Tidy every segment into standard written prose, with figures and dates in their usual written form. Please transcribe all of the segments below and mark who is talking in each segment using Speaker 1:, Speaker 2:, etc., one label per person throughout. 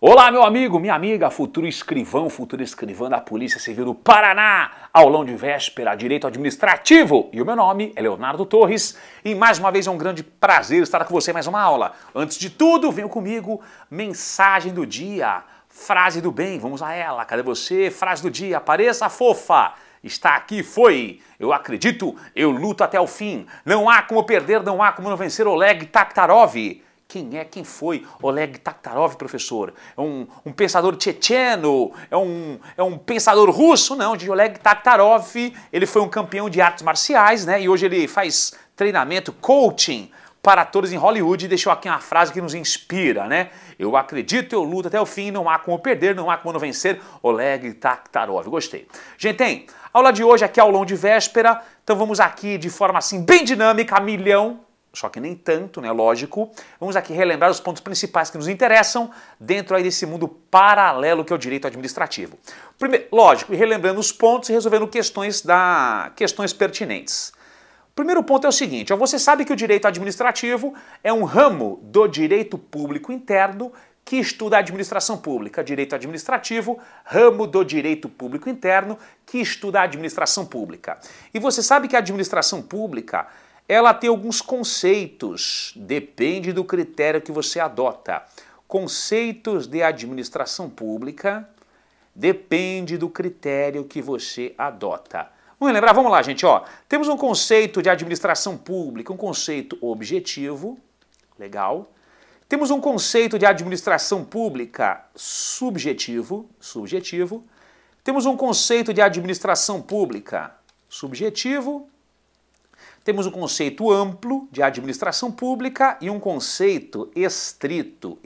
Speaker 1: Olá, meu amigo, minha amiga, futuro escrivão, futura escrivã da Polícia Civil do Paraná, aulão de véspera, direito administrativo. E o meu nome é Leonardo Torres e mais uma vez é um grande prazer estar com você em mais uma aula. Antes de tudo, venha comigo, mensagem do dia, frase do bem, vamos a ela. Cadê você? Frase do dia, apareça fofa. Está aqui, foi. Eu acredito, eu luto até o fim. Não há como perder, não há como não vencer Oleg Taktarov. Quem foi Oleg Taktarov, professor? É um pensador tchetcheno? É um pensador russo? Não, de Oleg Taktarov, ele foi um campeão de artes marciais, né? E hoje ele faz treinamento, coaching para atores em Hollywood e deixou aqui uma frase que nos inspira, né? Eu acredito, eu luto até o fim, não há como perder, não há como não vencer, Oleg Taktarov. Gostei. Gente, tem aula de hoje aqui, aulão de véspera, então vamos aqui de forma assim bem dinâmica, a milhão, só que nem tanto, né, lógico. Vamos aqui relembrar os pontos principais que nos interessam dentro aí desse mundo paralelo que é o direito administrativo. Primeiro, lógico, e relembrando os pontos e resolvendo questões pertinentes. O primeiro ponto é o seguinte, você sabe que o direito administrativo é um ramo do direito público interno que estuda a administração pública. Direito administrativo, ramo do direito público interno que estuda a administração pública. E você sabe que a administração pública ela tem alguns conceitos, depende do critério que você adota. Conceitos de administração pública, depende do critério que você adota. Vamos lembrar? Vamos lá, gente. Ó, temos um conceito de administração pública, um conceito objetivo, legal. Temos um conceito de administração pública subjetivo. Temos um conceito de administração pública subjetivo. Temos um conceito amplo de administração pública e um conceito estrito.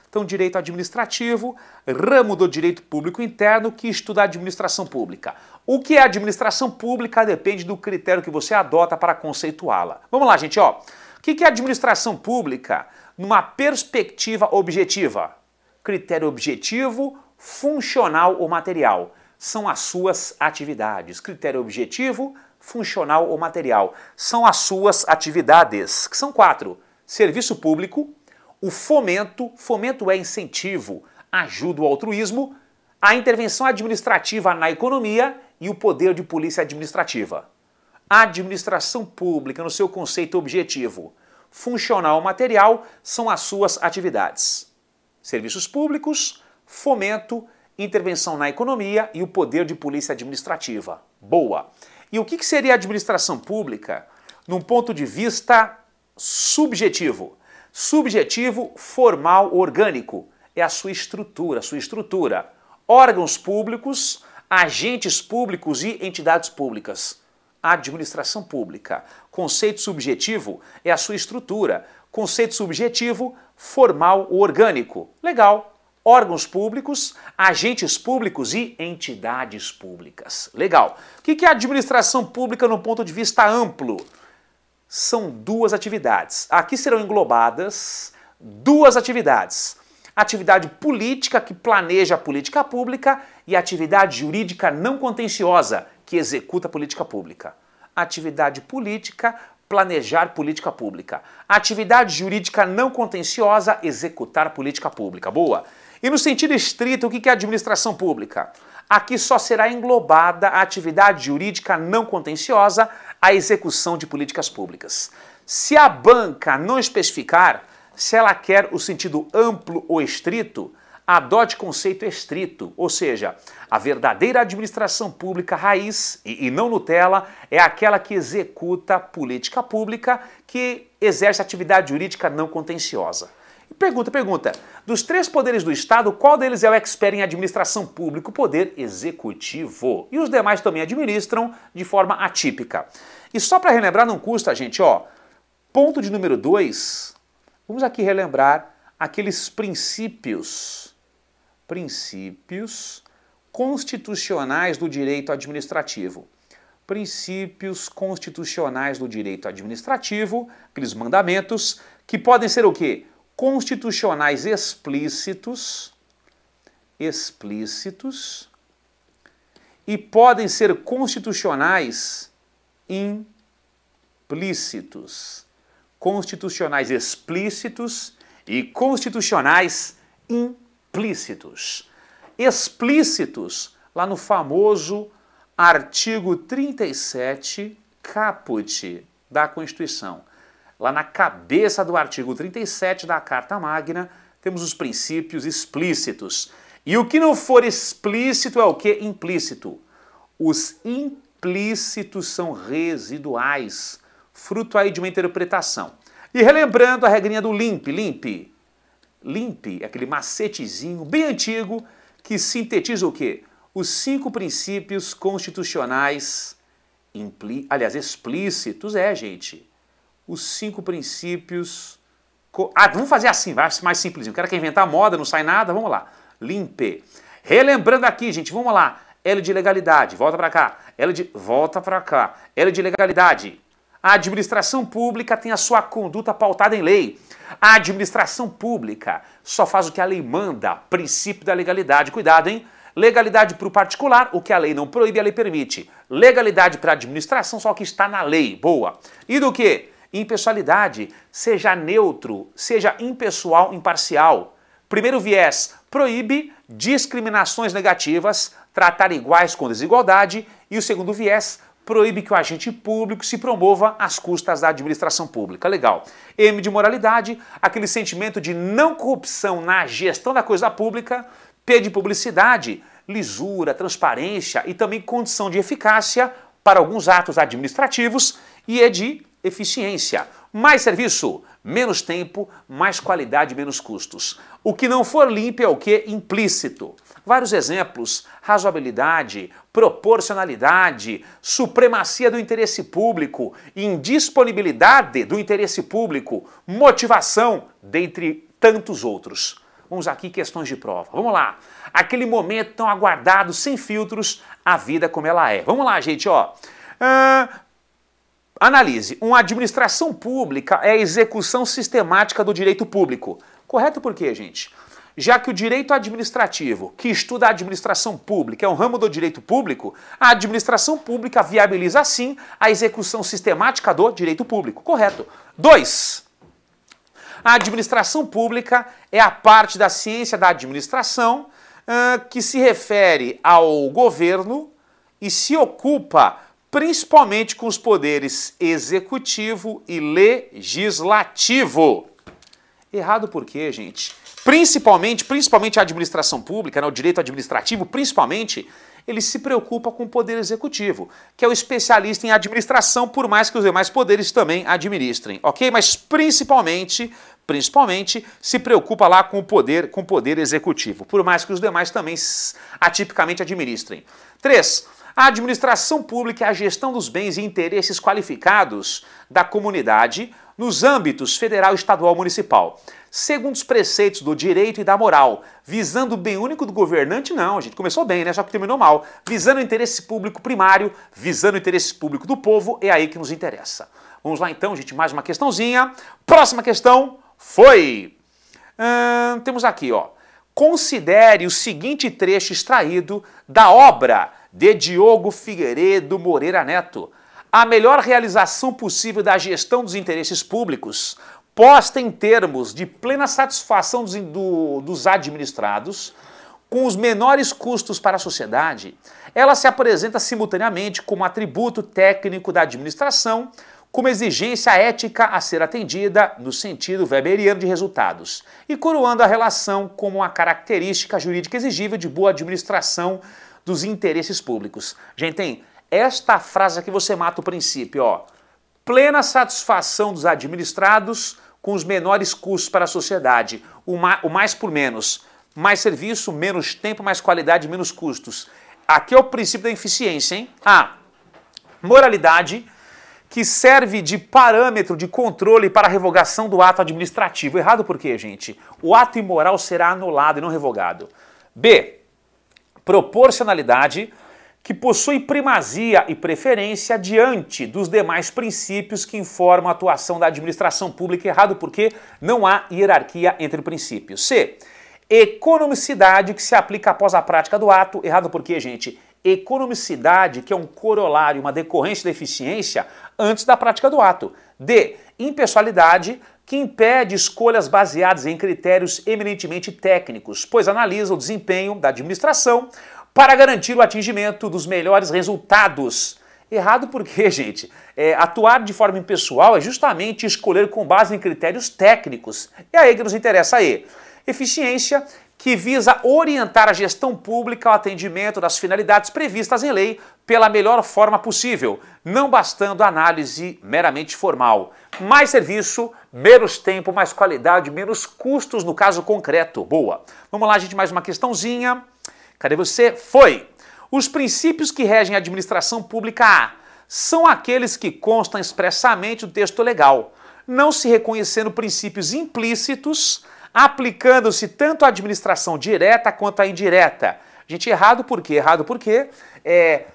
Speaker 1: Então, direito administrativo, ramo do direito público interno que estuda a administração pública. O que é administração pública depende do critério que você adota para conceituá-la. Vamos lá, gente, ó. O que é administração pública numa perspectiva objetiva? Critério objetivo, funcional ou material. São as suas atividades. Critério objetivo, funcional ou material. São as suas atividades, que são 4. Serviço público, o fomento é incentivo, ajuda o altruísmo, a intervenção administrativa na economia e o poder de polícia administrativa. A administração pública, no seu conceito objetivo, funcional ou material, são as suas atividades. Serviços públicos, fomento, intervenção na economia e o poder de polícia administrativa. Boa! E o que seria a administração pública num ponto de vista subjetivo? Subjetivo, formal, orgânico. É a sua estrutura. Órgãos públicos, agentes públicos e entidades públicas. Administração pública. Conceito subjetivo é a sua estrutura. Conceito subjetivo, formal ou orgânico. Legal. Órgãos públicos, agentes públicos e entidades públicas. Legal. O que é administração pública no ponto de vista amplo? São 2 atividades. Aqui serão englobadas 2 atividades. Atividade política, que planeja a política pública, e atividade jurídica não contenciosa, que executa a política pública. Atividade política, planejar política pública. Atividade jurídica não contenciosa, executar política pública. Boa! E no sentido estrito, o que é administração pública? Aqui só será englobada a atividade jurídica não contenciosa, a execução de políticas públicas. Se a banca não especificar, se ela quer o sentido amplo ou estrito, adote conceito estrito, ou seja, a verdadeira administração pública raiz, e não Nutella, é aquela que executa política pública, que exerce atividade jurídica não contenciosa. Pergunta, dos 3 poderes do Estado, qual deles é o expert em administração pública? O poder executivo. E os demais também administram de forma atípica. E só para relembrar, não custa, gente, ó, ponto de número 2, vamos aqui relembrar aqueles princípios constitucionais do direito administrativo. Princípios constitucionais do direito administrativo, aqueles mandamentos, que podem ser o quê? Constitucionais explícitos e podem ser constitucionais implícitos. Constitucionais explícitos e constitucionais implícitos. Explícitos, lá no famoso artigo 37, caput da Constituição. Lá na cabeça do artigo 37 da Carta Magna, temos os princípios explícitos. E o que não for explícito é o que? Implícito. Os implícitos são residuais, fruto aí de uma interpretação. E relembrando a regrinha do limp é aquele macetezinho bem antigo que sintetiza o quê? Os 5 princípios constitucionais, explícitos, gente. Os 5 princípios... vamos fazer assim, vai ser mais simplesinho. O cara quer inventar moda, não sai nada, vamos lá. Limpe. Relembrando aqui, gente, vamos lá. L de legalidade, volta para cá. Volta para cá. L de legalidade. A administração pública tem a sua conduta pautada em lei. A administração pública só faz o que a lei manda, princípio da legalidade. Cuidado, hein? Legalidade para o particular, o que a lei não proíbe, a lei permite. Legalidade para a administração, só o que está na lei. Boa. E do que? Impessoalidade, seja neutro, seja impessoal, imparcial. Primeiro viés, proíbe discriminações negativas, tratar iguais com desigualdade. E o segundo viés, proíbe que o agente público se promova às custas da administração pública. Legal. M de moralidade, aquele sentimento de não corrupção na gestão da coisa pública. P de publicidade, lisura, transparência e também condição de eficácia para alguns atos administrativos. E E de eficiência. Mais serviço, menos tempo, mais qualidade, menos custos. O que não for limpo é o que? Implícito. Vários exemplos: razoabilidade, proporcionalidade, supremacia do interesse público, indisponibilidade do interesse público, motivação, dentre tantos outros. Vamos aqui questões de prova. Vamos lá. Aquele momento tão aguardado, sem filtros, a vida como ela é. Vamos lá, gente, ó. Analise. Uma administração pública é a execução sistemática do direito público. Correto por quê, gente? Já que o direito administrativo, que estuda a administração pública, é um ramo do direito público, a administração pública viabiliza, assim, a execução sistemática do direito público. Correto. 2. A administração pública é a parte da ciência da administração que se refere ao governo e se ocupa principalmente com os poderes executivo e legislativo. Errado por quê, gente? Principalmente a administração pública, né, o direito administrativo, principalmente, ele se preocupa com o poder executivo, que é o especialista em administração, por mais que os demais poderes também administrem, ok? Mas principalmente se preocupa lá com o poder executivo, por mais que os demais também atipicamente administrem. 3. A administração pública é a gestão dos bens e interesses qualificados da comunidade nos âmbitos federal, estadual e municipal, segundo os preceitos do direito e da moral, visando o bem único do governante. Não, gente, começou bem, né? Só que terminou mal. Visando o interesse público primário, visando o interesse público do povo, é aí que nos interessa. Vamos lá então, gente, mais uma questãozinha. Próxima questão foi... temos aqui, ó. Considere o seguinte trecho extraído da obra de Diogo Figueiredo Moreira Neto: a melhor realização possível da gestão dos interesses públicos, posta em termos de plena satisfação dos administrados, com os menores custos para a sociedade, ela se apresenta simultaneamente como atributo técnico da administração, como exigência ética a ser atendida no sentido weberiano de resultados, e coroando a relação como uma característica jurídica exigível de boa administração dos interesses públicos. Gente, tem esta frase aqui, você mata o princípio, ó. Plena satisfação dos administrados com os menores custos para a sociedade. O mais por menos. Mais serviço, menos tempo, mais qualidade, menos custos. Aqui é o princípio da eficiência, hein? A. Moralidade, que serve de parâmetro de controle para a revogação do ato administrativo. Errado por quê, gente? O ato imoral será anulado e não revogado. B. Proporcionalidade, que possui primazia e preferência diante dos demais princípios que informam a atuação da administração pública. Errado porque não há hierarquia entre princípios. C. Economicidade, que se aplica após a prática do ato. Errado porque, gente, economicidade, que é um corolário, uma decorrência da eficiência antes da prática do ato. D. Impessoalidade, que impede escolhas baseadas em critérios eminentemente técnicos, pois analisa o desempenho da administração para garantir o atingimento dos melhores resultados. Errado porque, gente, atuar de forma impessoal é justamente escolher com base em critérios técnicos. E aí que nos interessa aí. Eficiência, que visa orientar a gestão pública ao atendimento das finalidades previstas em lei pela melhor forma possível, não bastando a análise meramente formal. Mais serviço, menos tempo, mais qualidade, menos custos no caso concreto. Boa. Vamos lá, gente, mais uma questãozinha. Cadê você? Foi! Os princípios que regem a administração pública são aqueles que constam expressamente no texto legal, não se reconhecendo princípios implícitos, aplicando-se tanto à administração direta quanto à indireta. Gente, errado por quê? Errado porque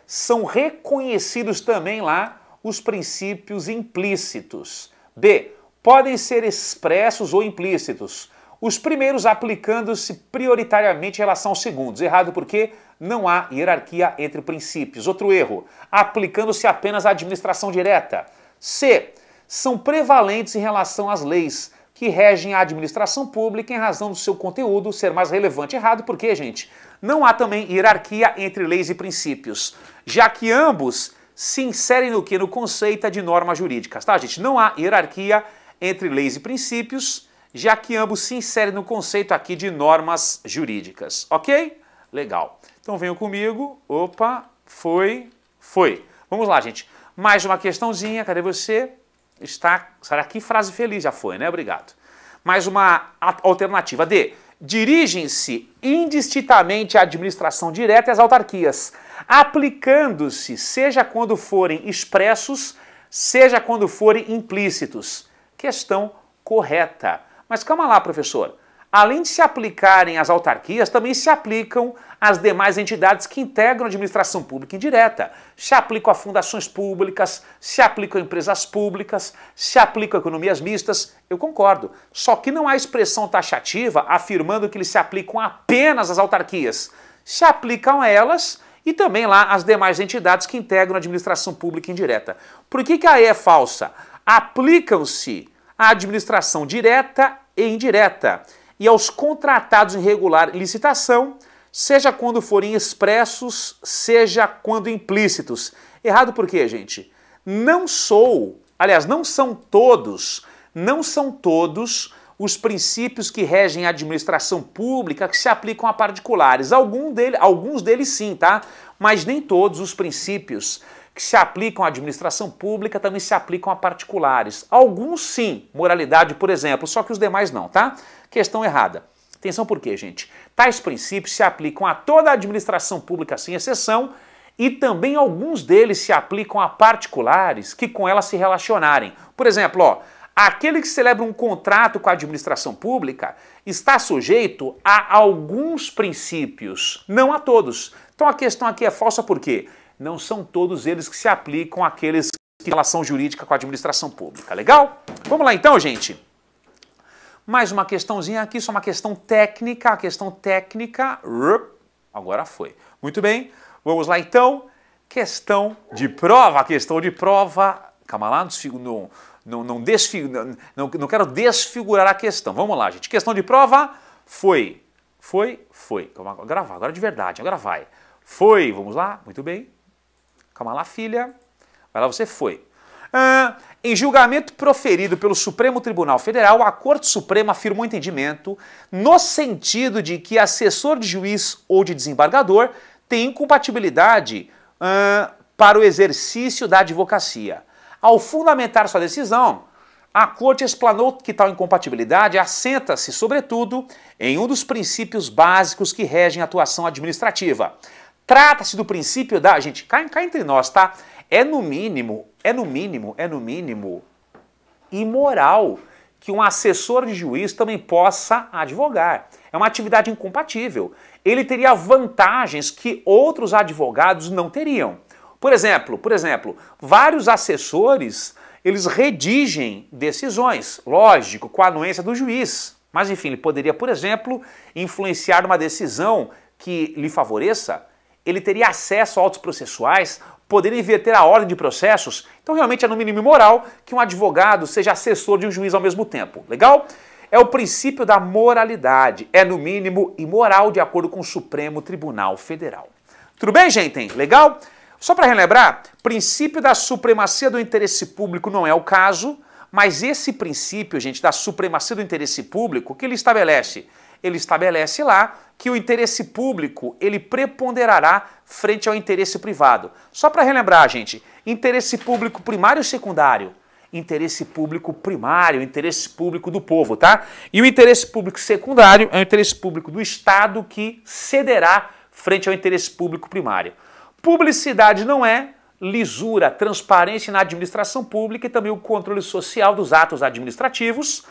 Speaker 1: são reconhecidos também lá os princípios implícitos. B. Podem ser expressos ou implícitos. Os primeiros aplicando-se prioritariamente em relação aos segundos. Errado porque não há hierarquia entre princípios. Outro erro, aplicando-se apenas à administração direta. C. São prevalentes em relação às leis que regem a administração pública em razão do seu conteúdo ser mais relevante. Errado porque, gente, não há também hierarquia entre leis e princípios, já que ambos se inserem no que? No conceito de normas jurídicas, tá, gente? Não há hierarquia entre leis e princípios, já que ambos se inserem no conceito aqui de normas jurídicas, ok? Legal. Então venham comigo. Opa, foi. Vamos lá, gente. Mais uma questãozinha, cadê você? Será que frase feliz? Já foi, né? Obrigado. Mais uma alternativa. D. Dirigem-se indistintamente à administração direta e às autarquias, aplicando-se, seja quando forem expressos, seja quando forem implícitos. Questão correta. Mas calma lá, professor. Além de se aplicarem às autarquias, também se aplicam às demais entidades que integram a administração pública indireta. Se aplicam a fundações públicas, se aplicam a empresas públicas, se aplicam a economias mistas. Eu concordo. Só que não há expressão taxativa afirmando que eles se aplicam apenas às autarquias. Se aplicam a elas e também lá às demais entidades que integram a administração pública indireta. Por que a E é falsa? Aplicam-se à administração direta e indireta e aos contratados em regular licitação, seja quando forem expressos, seja quando implícitos. Errado por quê, gente? Não são todos os princípios que regem a administração pública que se aplicam a particulares. Alguns deles sim, tá? Mas nem todos os princípios que se aplicam à administração pública também se aplicam a particulares. Alguns sim, moralidade, por exemplo, só que os demais não, tá? Questão errada. Atenção por quê, gente? Tais princípios se aplicam a toda a administração pública sem exceção e também alguns deles se aplicam a particulares que com ela se relacionarem. Por exemplo, ó, aquele que celebra um contrato com a administração pública está sujeito a alguns princípios, não a todos. Então a questão aqui é falsa por quê? Não são todos eles que se aplicam àqueles que têm relação jurídica com a administração pública. Legal? Vamos lá então, gente. Mais uma questãozinha aqui, só uma questão técnica. A questão técnica... Agora foi. Muito bem. Vamos lá então. Questão de prova. Questão de prova... Calma lá, não quero desfigurar a questão. Vamos lá, gente. Questão de prova... Foi. Agora de verdade, agora vai. Foi, vamos lá, muito bem. Calma lá, filha. Vai lá, você foi. Em julgamento proferido pelo Supremo Tribunal Federal, a Corte Suprema afirmou entendimento no sentido de que assessor de juiz ou de desembargador tem incompatibilidade para o exercício da advocacia. Ao fundamentar sua decisão, a Corte explanou que tal incompatibilidade assenta-se, sobretudo, em um dos princípios básicos que regem a atuação administrativa. Trata-se do princípio da... Gente, cá entre nós, tá? É no mínimo imoral que um assessor de juiz também possa advogar. É uma atividade incompatível. Ele teria vantagens que outros advogados não teriam. Por exemplo, vários assessores, eles redigem decisões, lógico, com a anuência do juiz. Mas, enfim, ele poderia, por exemplo, influenciar uma decisão que lhe favoreça. Ele teria acesso a autos processuais, podendo inverter a ordem de processos. Então realmente é no mínimo imoral que um advogado seja assessor de um juiz ao mesmo tempo. Legal? É o princípio da moralidade. É no mínimo imoral de acordo com o Supremo Tribunal Federal. Tudo bem, gente? Legal? Só para relembrar, princípio da supremacia do interesse público não é o caso, mas esse princípio, gente, da supremacia do interesse público, o que ele estabelece? Ele estabelece lá que o interesse público, ele preponderará frente ao interesse privado. Só para relembrar, gente, interesse público primário e secundário. Interesse público primário, interesse público do povo, tá? E o interesse público secundário é o interesse público do Estado que cederá frente ao interesse público primário. Publicidade não é lisura, transparência na administração pública e também o controle social dos atos administrativos.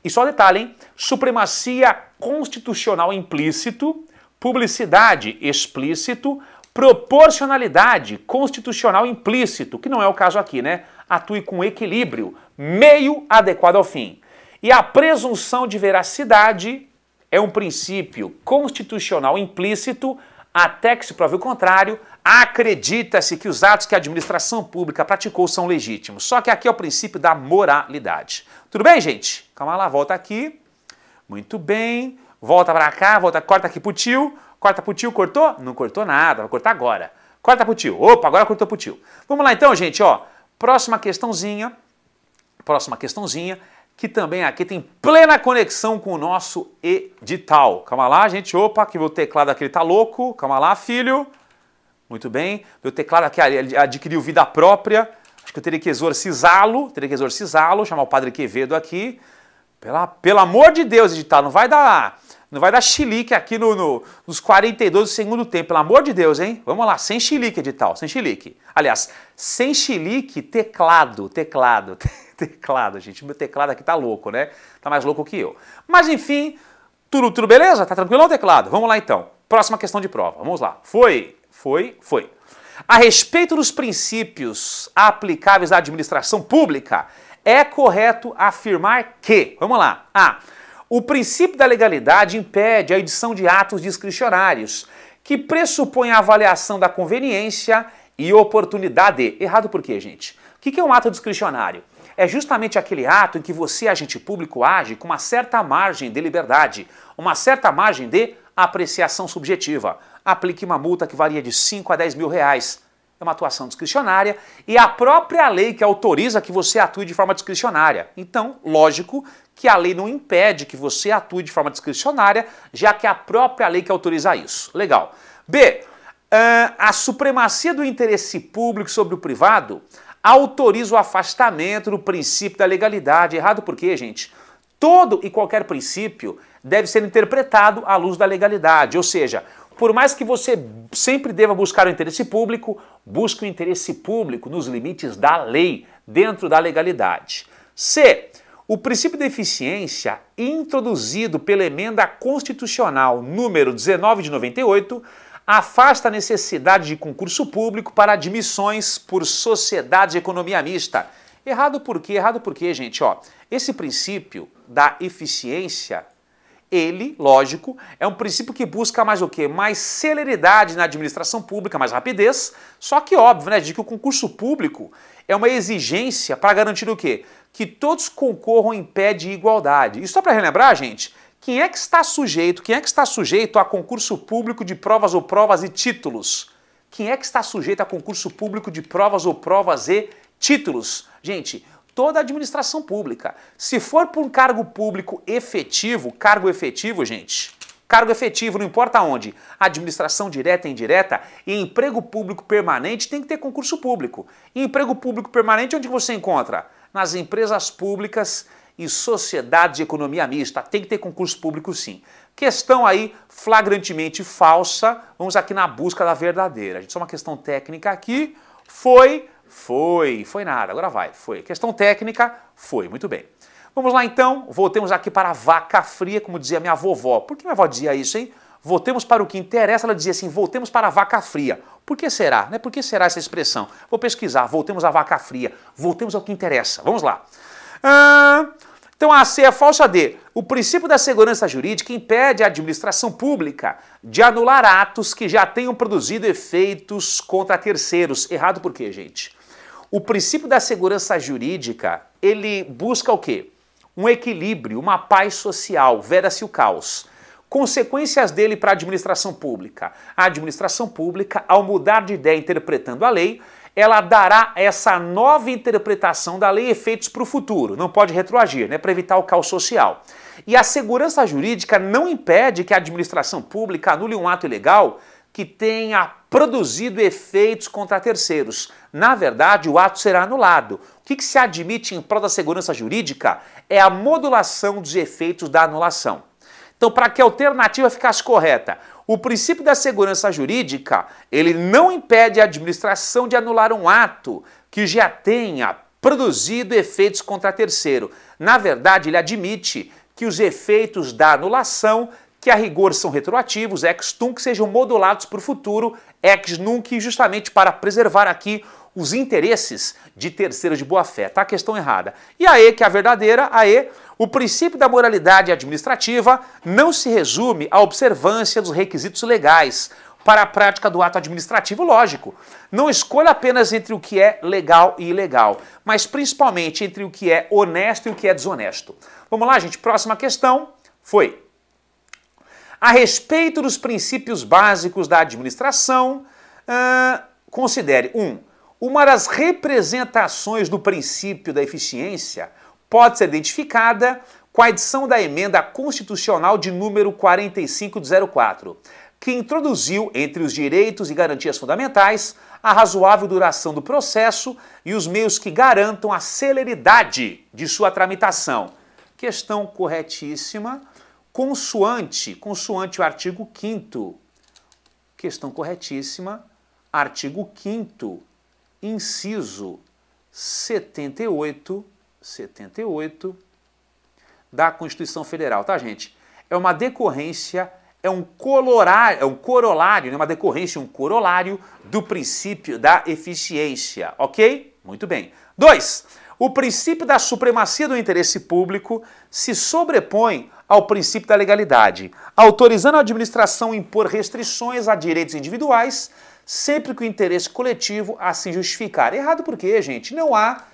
Speaker 1: E só detalhe, hein? Supremacia constitucional implícito, publicidade explícito, proporcionalidade constitucional implícito, que não é o caso aqui, né? Atue com equilíbrio, meio adequado ao fim. E a presunção de veracidade é um princípio constitucional implícito, até que se prove o contrário, acredita-se que os atos que a administração pública praticou são legítimos. Só que aqui é o princípio da moralidade. Tudo bem, gente? Calma lá, volta aqui. Muito bem. Volta pra cá, corta aqui pro tio. Corta pro tio, cortou? Não cortou nada, vai cortar agora. Corta pro tio. Opa, agora cortou pro tio. Vamos lá então, gente, ó. Próxima questãozinha, que também aqui tem plena conexão com o nosso edital. Calma lá, gente. Opa, que meu teclado aqui tá louco. Calma lá, filho. Muito bem. Meu teclado aqui adquiriu vida própria. Acho que eu teria que exorcizá-lo. Chamar o Padre Quevedo aqui. Pelo amor de Deus, edital, não vai dar chilique aqui nos 42 do segundo tempo. Pelo amor de Deus, hein? Vamos lá, sem chilique, edital, sem chilique. Aliás, sem chilique, teclado, gente. Meu teclado aqui tá louco, né? Tá mais louco que eu. Mas enfim, tudo beleza? Tá tranquilo, teclado? Vamos lá então. Próxima questão de prova. Vamos lá. Foi. A respeito dos princípios aplicáveis à administração pública, é correto afirmar que, vamos lá, A, o princípio da legalidade impede a edição de atos discricionários, que pressupõe a avaliação da conveniência e oportunidade. Errado por quê, gente? O que é um ato discricionário? É justamente aquele ato em que você, agente público, age com uma certa margem de liberdade, uma certa margem de apreciação subjetiva. Aplique uma multa que varia de 5 a 10 mil reais. É uma atuação discricionária e a própria lei que autoriza que você atue de forma discricionária. Então, lógico que a lei não impede que você atue de forma discricionária, já que é a própria lei que autoriza isso. Legal. B, a supremacia do interesse público sobre o privado autoriza o afastamento do princípio da legalidade. Errado por quê, gente? Todo e qualquer princípio deve ser interpretado à luz da legalidade, ou seja, por mais que você sempre deva buscar o interesse público, busque o interesse público nos limites da lei, dentro da legalidade. C. O princípio da eficiência, introduzido pela emenda constitucional número 19 de 98, afasta a necessidade de concurso público para admissões por sociedades de economia mista. Errado por quê? Errado por quê, gente? Ó, esse princípio da eficiência, ele, lógico, é um princípio que busca mais o quê? Mais celeridade na administração pública, mais rapidez, só que óbvio, né, de que o concurso público é uma exigência para garantir o quê? Que todos concorram em pé de igualdade. E só para relembrar, gente, quem é que está sujeito a concurso público de provas ou provas e títulos? Quem é que está sujeito a concurso público de provas ou provas e títulos? Gente, toda a administração pública. Se for por um cargo público efetivo, cargo efetivo, não importa onde, administração direta e indireta, e emprego público permanente tem que ter concurso público. E emprego público permanente onde você encontra? Nas empresas públicas e sociedades de economia mista. Tem que ter concurso público sim. Questão aí flagrantemente falsa, vamos aqui na busca da verdadeira. Só uma questão técnica aqui, foi nada, agora vai, foi. Questão técnica, foi, muito bem. Vamos lá então, voltemos aqui para a vaca fria, como dizia minha vovó. Por que minha avó dizia isso, hein? Voltemos para o que interessa, ela dizia assim, voltemos para a vaca fria. Por que será? Né? Por que será essa expressão? Vou pesquisar, voltemos à vaca fria, voltemos ao que interessa. Vamos lá. Então a C é falsa. D. O princípio da segurança jurídica impede a administração pública de anular atos que já tenham produzido efeitos contra terceiros. Errado por quê, gente? O princípio da segurança jurídica, ele busca o quê? Um equilíbrio, uma paz social, veda-se o caos. Consequências dele para a administração pública. A administração pública, ao mudar de ideia interpretando a lei, ela dará essa nova interpretação da lei efeitos para o futuro. Não pode retroagir, né, para evitar o caos social. E a segurança jurídica não impede que a administração pública anule um ato ilegal que tenha produzido efeitos contra terceiros. Na verdade, o ato será anulado. O que se admite em prol da segurança jurídica é a modulação dos efeitos da anulação. Então, para que a alternativa ficasse correta, o princípio da segurança jurídica, ele não impede a administração de anular um ato que já tenha produzido efeitos contra terceiro. Na verdade, ele admite que os efeitos da anulação, que a rigor são retroativos, ex tunc, sejam modulados para o futuro, ex nunc, justamente para preservar aqui os interesses de terceiros de boa-fé. Tá a questão errada. E a E, que é a verdadeira, a E, o princípio da moralidade administrativa não se resume à observância dos requisitos legais para a prática do ato administrativo, lógico. Não escolha apenas entre o que é legal e ilegal, mas principalmente entre o que é honesto e o que é desonesto. Vamos lá, gente? Próxima questão foi: a respeito dos princípios básicos da administração, considere 1. Uma das representações do princípio da eficiência pode ser identificada com a edição da emenda constitucional de número 45/04, que introduziu entre os direitos e garantias fundamentais a razoável duração do processo e os meios que garantam a celeridade de sua tramitação. Questão corretíssima, consoante o artigo 5º. Questão corretíssima, artigo 5º, inciso 78 da Constituição Federal, tá, gente? É uma decorrência, é um corolário, uma decorrência, um corolário do princípio da eficiência, ok? Muito bem. 2. O princípio da supremacia do interesse público se sobrepõe ao princípio da legalidade, autorizando a administração a impor restrições a direitos individuais, sempre que o interesse coletivo assim justificar. Errado por quê, gente? Não há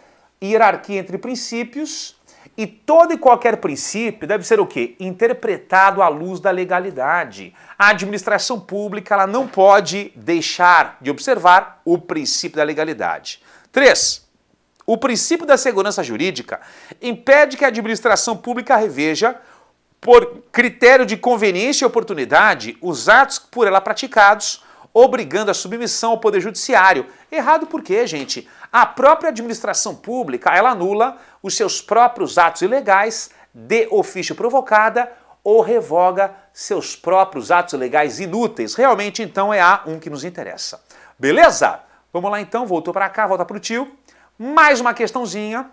Speaker 1: hierarquia entre princípios e todo e qualquer princípio deve ser o quê? Interpretado à luz da legalidade. A administração pública ela não pode deixar de observar o princípio da legalidade. 3. O princípio da segurança jurídica impede que a administração pública reveja, por critério de conveniência e oportunidade, os atos por ela praticados, obrigando a submissão ao Poder Judiciário. Errado por quê, gente? A própria administração pública, ela anula os seus próprios atos ilegais de ofício provocada ou revoga seus próprios atos ilegais inúteis. Realmente, então, é A1 que nos interessa. Beleza? Vamos lá, então. Voltou para cá, volta para o tio. Mais uma questãozinha.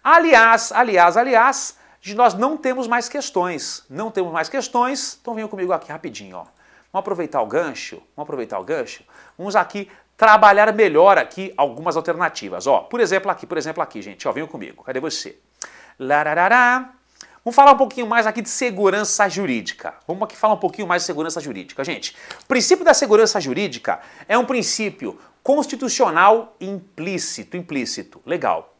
Speaker 1: Aliás, nós não temos mais questões. Não temos mais questões. Então venham comigo aqui rapidinho, ó. Vamos aproveitar o gancho. Vamos aqui trabalhar melhor aqui algumas alternativas. Ó, por exemplo aqui, gente. Ó, venham comigo. Cadê você? Lararará. Vamos falar um pouquinho mais aqui de segurança jurídica. Vamos aqui falar um pouquinho mais de segurança jurídica, gente. O princípio da segurança jurídica é um princípio constitucional implícito. Legal.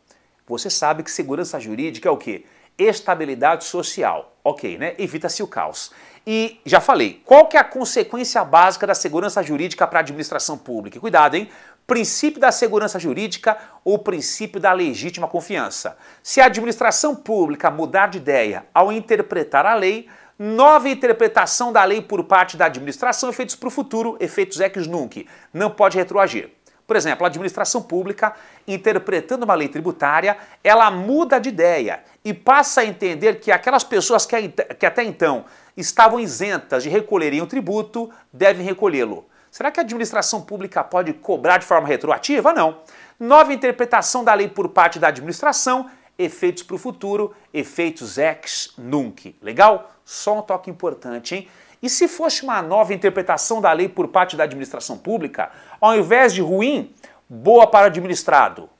Speaker 1: Você sabe que segurança jurídica é o quê? Estabilidade social. Ok, né? Evita-se o caos. E já falei, qual que é a consequência básica da segurança jurídica para a administração pública? Cuidado, hein? Princípio da segurança jurídica ou princípio da legítima confiança. Se a administração pública mudar de ideia ao interpretar a lei, nova interpretação da lei por parte da administração, efeitos para o futuro, efeitos ex nunc, não pode retroagir. Por exemplo, a administração pública, interpretando uma lei tributária, ela muda de ideia e passa a entender que aquelas pessoas que até então estavam isentas de recolherem o tributo, devem recolhê-lo. Será que a administração pública pode cobrar de forma retroativa? Não. Nova interpretação da lei por parte da administração, efeitos para o futuro, efeitos ex nunc. Legal? Só um toque importante, hein? E se fosse uma nova interpretação da lei por parte da administração pública, ao invés de ruim, boa para o administrado?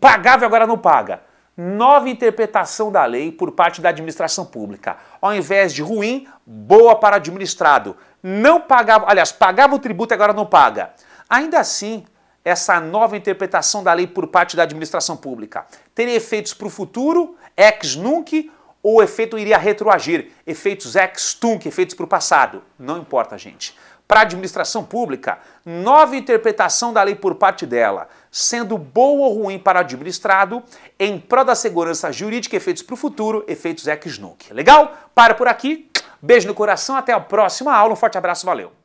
Speaker 1: Pagava e agora não paga. Nova interpretação da lei por parte da administração pública. Ao invés de ruim, boa para o administrado. Não pagava, aliás, pagava o tributo e agora não paga. Ainda assim, essa nova interpretação da lei por parte da administração pública teria efeitos para o futuro, ex nunc, ou o efeito iria retroagir, efeitos ex tunc, efeitos para o passado. Não importa, gente. Para a administração pública, nova interpretação da lei por parte dela, sendo boa ou ruim para o administrado, em prol da segurança jurídica, efeitos para o futuro, efeitos ex nunc. Legal? Para por aqui. Beijo no coração, até a próxima aula. Um forte abraço, valeu!